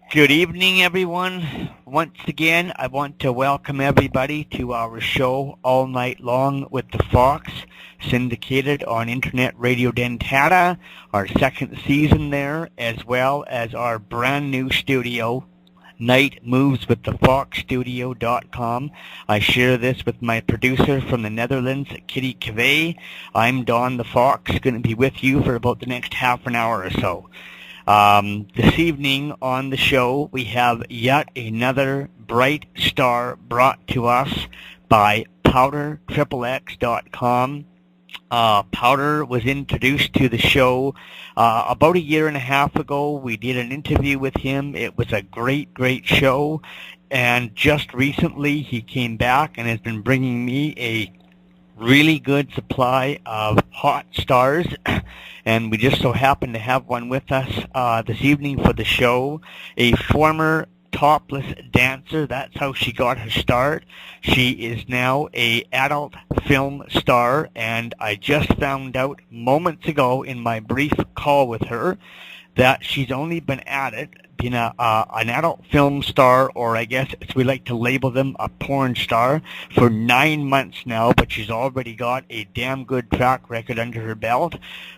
Good evening, everyone. Once again, I want to welcome everybody to our show All Night Long with the Fox, syndicated on Internet Radio Dentata, our second season there, as well as our brand new studio, nightmoveswiththefoxstudio.com. I share this with my producer from the Netherlands, Kitty Cavey. I'm Don the Fox, going to be with you for about the next half an hour or so. This evening on the show, we have yet another bright star brought to us by PowderXXX.com. Powder was introduced to the show about a year and a half ago. We did an interview with him. It was a great, great show. And just recently, he came back and has been bringing me a really good supply of hot stars, and we just so happen to have one with us this evening for the show, a former topless dancer. That's how she got her start. She is now a adult film star, and I just found out moments ago in my brief call with her that she's only been at it, being an adult film star, or I guess as we like to label them, a porn star, for 9 months now, but she's already got a damn good track record under her belt.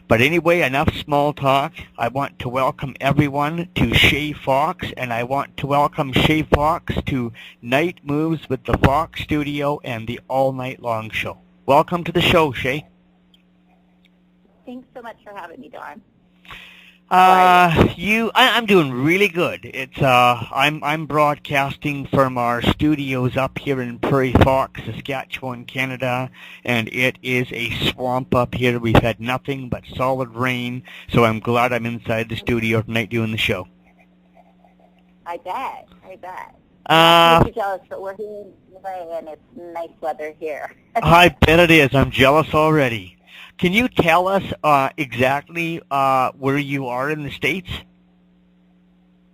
But anyway, enough small talk. I want to welcome everyone to Shay Fox, and I want to welcome Shay Fox to Night Moves with the Fox Studio and the All Night Long Show. Welcome to the show, Shay. Thanks so much for having me, Don. I'm doing really good. I'm broadcasting from our studios up here in Prairie Fox, Saskatchewan, Canada, and it is a swamp up here. We've had nothing but solid rain, so I'm glad I'm inside the studio tonight doing the show. I bet. I'm jealous, but we're here in LA and it's nice weather here. I bet it is. I'm jealous already. Can you tell us exactly where you are in the States?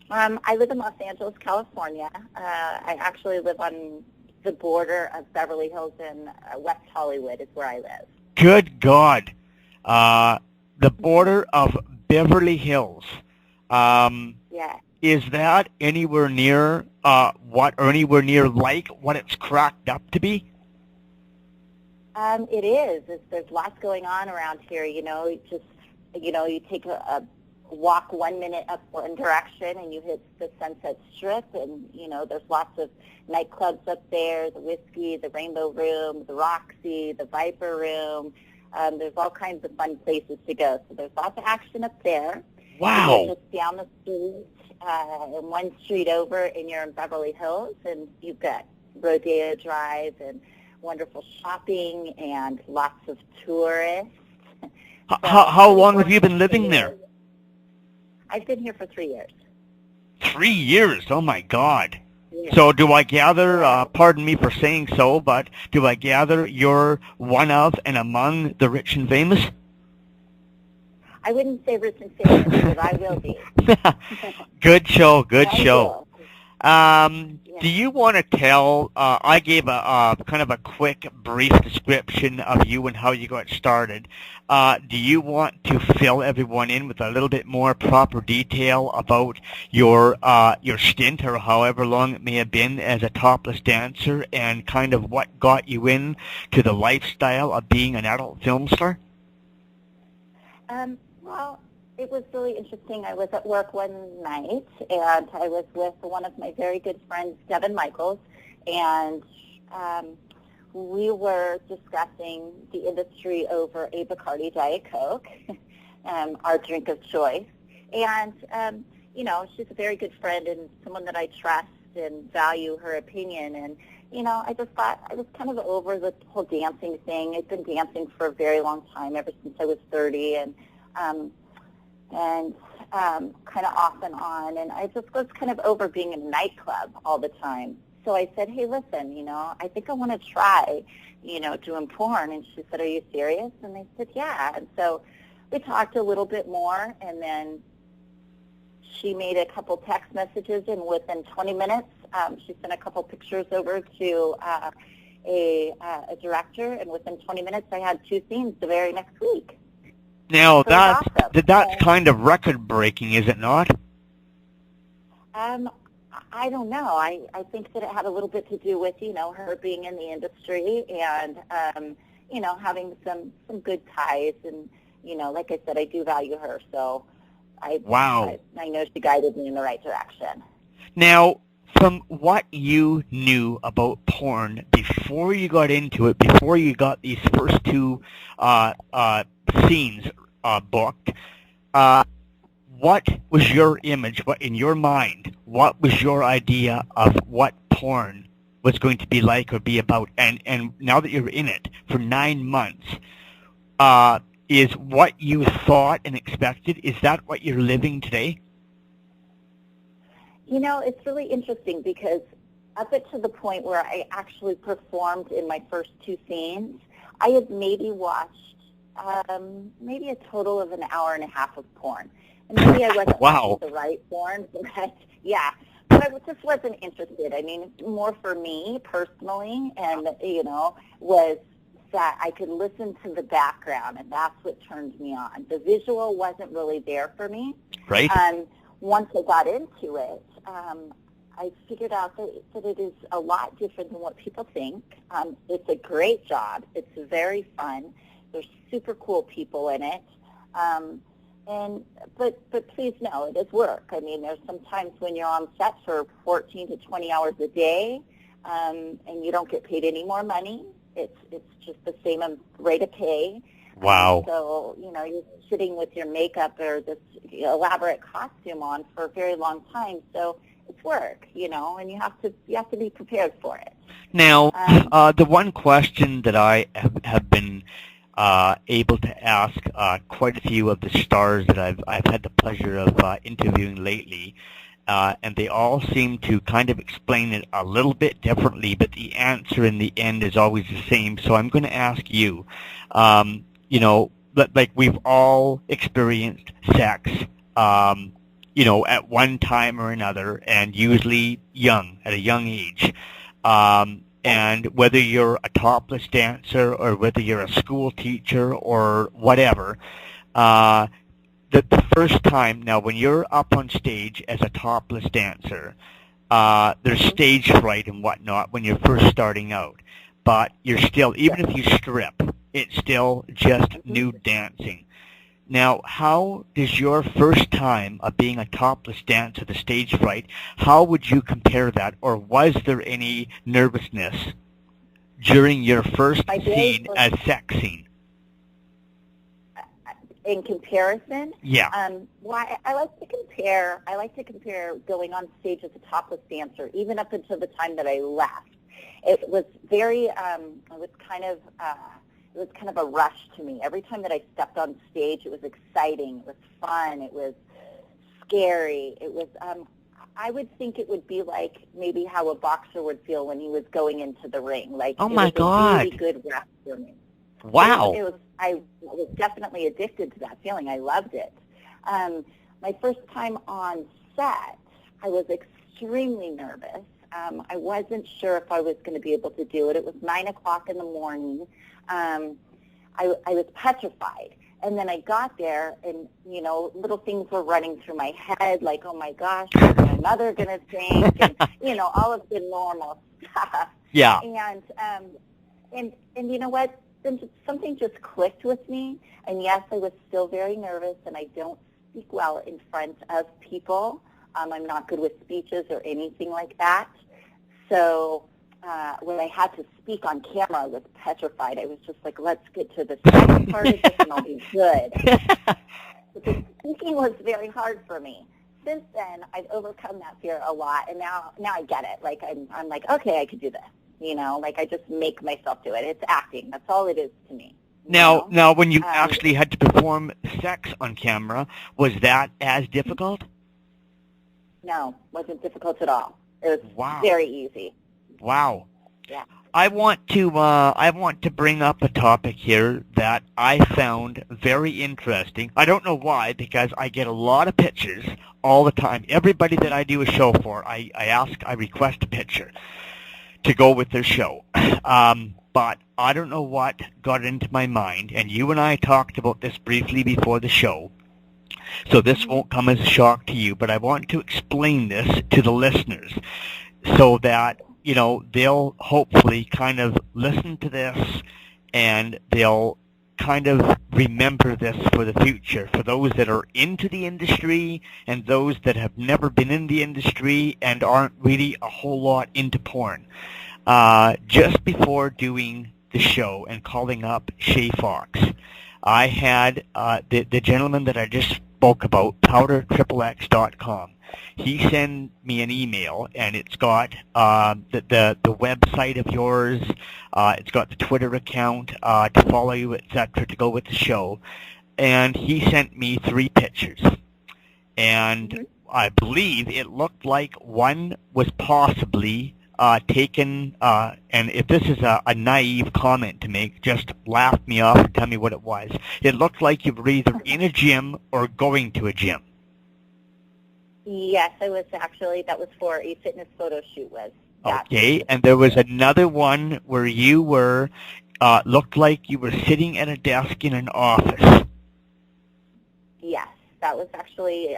I live in Los Angeles, California. I actually live on the border of Beverly Hills and West Hollywood is where I live. Good God. The border of Beverly Hills. Yeah. Is that anywhere near anywhere near like what it's cracked up to be? It is. There's lots going on around here. You take a walk 1 minute up one direction and you hit the Sunset Strip, and there's lots of nightclubs up there: the Whiskey, the Rainbow Room, the Roxy, the Viper Room. There's all kinds of fun places to go. So there's lots of action up there. Wow! Just down the street, and one street over, and you're in Beverly Hills, and you've got Rodeo Drive and wonderful shopping and lots of tourists. How long have you been living there? I've been here for 3 years. 3 years? Oh my God. Yeah. So do I gather, pardon me for saying so, but do I gather you're one of and among the rich and famous? I wouldn't say rich and famous, but I will be. Good show, good show. Yeah. Do you want to tell, I gave a kind of a quick, brief description of you and how you got started. Do you want to fill everyone in with a little bit more proper detail about your stint, or however long it may have been, as a topless dancer, and kind of what got you in to the lifestyle of being an adult film star? Well, it was really interesting. I was at work one night, and I was with one of my very good friends, Devin Michaels, and we were discussing the industry over a Bacardi Diet Coke, our drink of choice. And, she's a very good friend and someone that I trust and value her opinion. And, I just thought I was kind of over the whole dancing thing. I've been dancing for a very long time, ever since I was 30, and kind of off and on, and I just was kind of over being in a nightclub all the time. So I said, hey, listen, I think I want to try, doing porn. And she said, are you serious? And I said, yeah. And so we talked a little bit more, and then she made a couple text messages, and within 20 minutes, she sent a couple pictures over to a director, and within 20 minutes, I had 2 scenes the very next week. Now, So that's kind of record-breaking, is it not? I don't know. I think that it had a little bit to do with, her being in the industry and, having some good ties. And, like I said, I do value her. So Wow. I know she guided me in the right direction. Now, from what you knew about porn before you got into it, before you got these first two scenes booked, what was your image? What in your mind? What was your idea of what porn was going to be like or be about? And now that you're in it for 9 months, is what you thought and expected? Is that what you're living today? It's really interesting because up to the point where I actually performed in my first two scenes, I had maybe watched maybe a total of an hour and a half of porn. And maybe I wasn't watching the right porn, but yeah. But I just wasn't interested. I mean, more for me personally, and, was that I could listen to the background, and that's what turned me on. The visual wasn't really there for me. Right. Once I got into it, I figured out that it is a lot different than what people think. It's a great job. It's very fun. There's super cool people in it. But please know, it is work. I mean, there's some times when you're on set for 14 to 20 hours a day, and you don't get paid any more money. It's just the same rate of pay. Wow. So, you're sitting with your makeup or this elaborate costume on for a very long time. So it's work, and you have to be prepared for it. Now, the one question that I have been able to ask quite a few of the stars that I've had the pleasure of interviewing lately, and they all seem to kind of explain it a little bit differently, but the answer in the end is always the same. So I'm going to ask you, like we've all experienced sex, at one time or another, and usually at a young age. And whether you're a topless dancer or whether you're a school teacher or whatever, the first time, now when you're up on stage as a topless dancer, there's stage fright and whatnot when you're first starting out. But you're still, even if you strip, it's still just nude dancing. Now, how does your first time of being a topless dancer, the stage fright, how would you compare that? Or was there any nervousness during your first scene, a sex scene? In comparison? Yeah. Well, I like to compare going on stage as a topless dancer, even up until the time that I left. It was very, it was kind of a rush to me. Every time that I stepped on stage, it was exciting, it was fun, it was scary. It was, I would think it would be like maybe how a boxer would feel when he was going into the ring. Like, oh my God. It was a really good rush for me. Wow. I was definitely addicted to that feeling. I loved it. My first time on set, I was extremely nervous. I wasn't sure if I was going to be able to do it. It was 9 o'clock in the morning. I was petrified. And then I got there, and, little things were running through my head, like, oh, my gosh, what's my mother going to think? And, all of the normal stuff. Yeah. And you know what? Then something just clicked with me. And, yes, I was still very nervous, and I don't speak well in front of people. I'm not good with speeches or anything like that. So when I had to speak on camera, I was petrified. I was just like, let's get to the second part of this and I'll be good. But the speaking was very hard for me. Since then, I've overcome that fear a lot, and now I get it. Like, I'm like, okay, I could do this. Like I just make myself do it. It's acting. That's all it is to me. Now, when you actually had to perform sex on camera, was that as difficult? No, wasn't difficult at all. It was very easy. Wow. Yeah. I want to bring up a topic here that I found very interesting. I don't know why, because I get a lot of pictures all the time. Everybody that I do a show for, I request a picture to go with their show. But I don't know what got into my mind, and you and I talked about this briefly before the show. So this won't come as a shock to you, but I want to explain this to the listeners so that, they'll hopefully kind of listen to this and they'll kind of remember this for the future, for those that are into the industry and those that have never been in the industry and aren't really a whole lot into porn. Just before doing the show and calling up Shay Fox, I had the gentleman that I just spoke about, powderxxx.com. He sent me an email, and it's got the website of yours. It's got the Twitter account to follow you, etc., to go with the show. And he sent me 3 pictures. And I believe it looked like one was possibly taken, and if this is a naive comment to make, just laugh me off and tell me what it was. It looked like you were either in a gym or going to a gym. Yes, I was actually. That was for a fitness photo shoot. Okay, and there was another one where you were, looked like you were sitting at a desk in an office. Yes, that was actually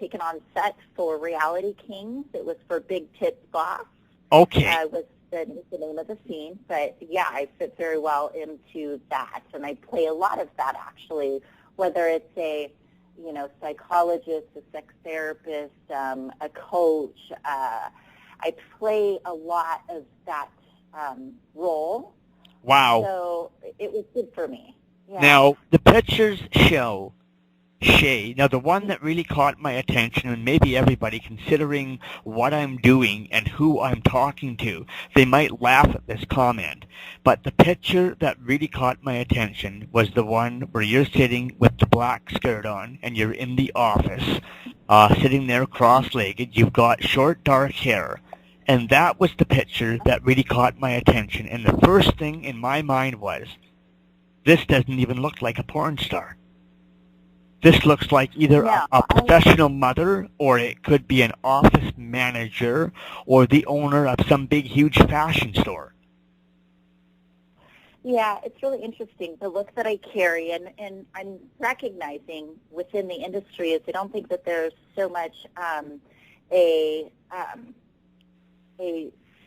taken on set for Reality Kings. It was for Big Tits Boss. Okay. Was the name of the scene, but yeah, I fit very well into that, and I play a lot of that actually, whether it's a psychologist, a sex therapist, a coach. I play a lot of that role. Wow. So it was good for me. Yeah. Now, the pictures show Shay. Now, the one that really caught my attention, and maybe everybody, considering what I'm doing and who I'm talking to, they might laugh at this comment. But the picture that really caught my attention was the one where you're sitting with the black skirt on, and you're in the office, sitting there cross-legged. You've got short, dark hair. And that was the picture that really caught my attention. And the first thing in my mind was, this doesn't even look like a porn star. This looks like either a professional mother, or it could be an office manager, or the owner of some big, huge fashion store. Yeah, it's really interesting, the look that I carry, and I'm recognizing within the industry is I don't think that there's so much a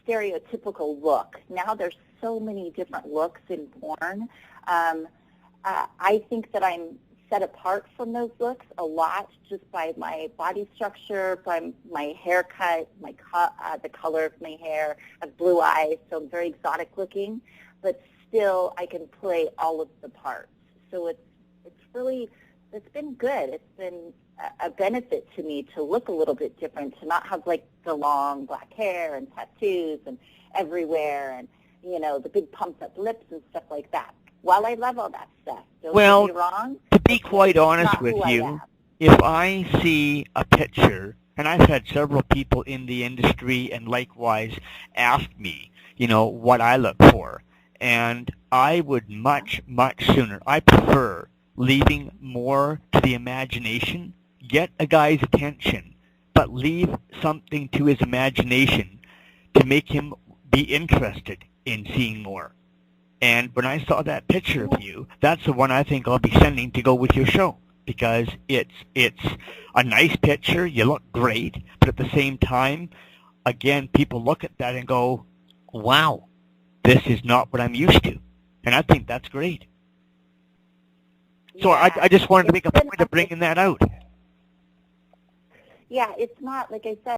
stereotypical look. Now there's so many different looks in porn. I think that I'm set apart from those looks a lot just by my body structure, by my haircut, the color of my hair. I have blue eyes, so I'm very exotic looking, but still I can play all of the parts. So it's been good. It's been a benefit to me to look a little bit different, to not have like the long black hair and tattoos and everywhere and, the big pumped up lips and stuff like that. While I love all that stuff, don't get me wrong. To be quite honest with you, if I see a picture, and I've had several people in the industry and likewise ask me, what I look for, and I would much, much sooner, I prefer leaving more to the imagination, get a guy's attention, but leave something to his imagination to make him be interested in seeing more. And when I saw that picture of you, that's the one I think I'll be sending to go with your show, because it's a nice picture. You look great, but at the same time, again, people look at that and go, wow, this is not what I'm used to. And I think that's great. So I just wanted to make a point of bringing that out. Yeah, it's not, like I said,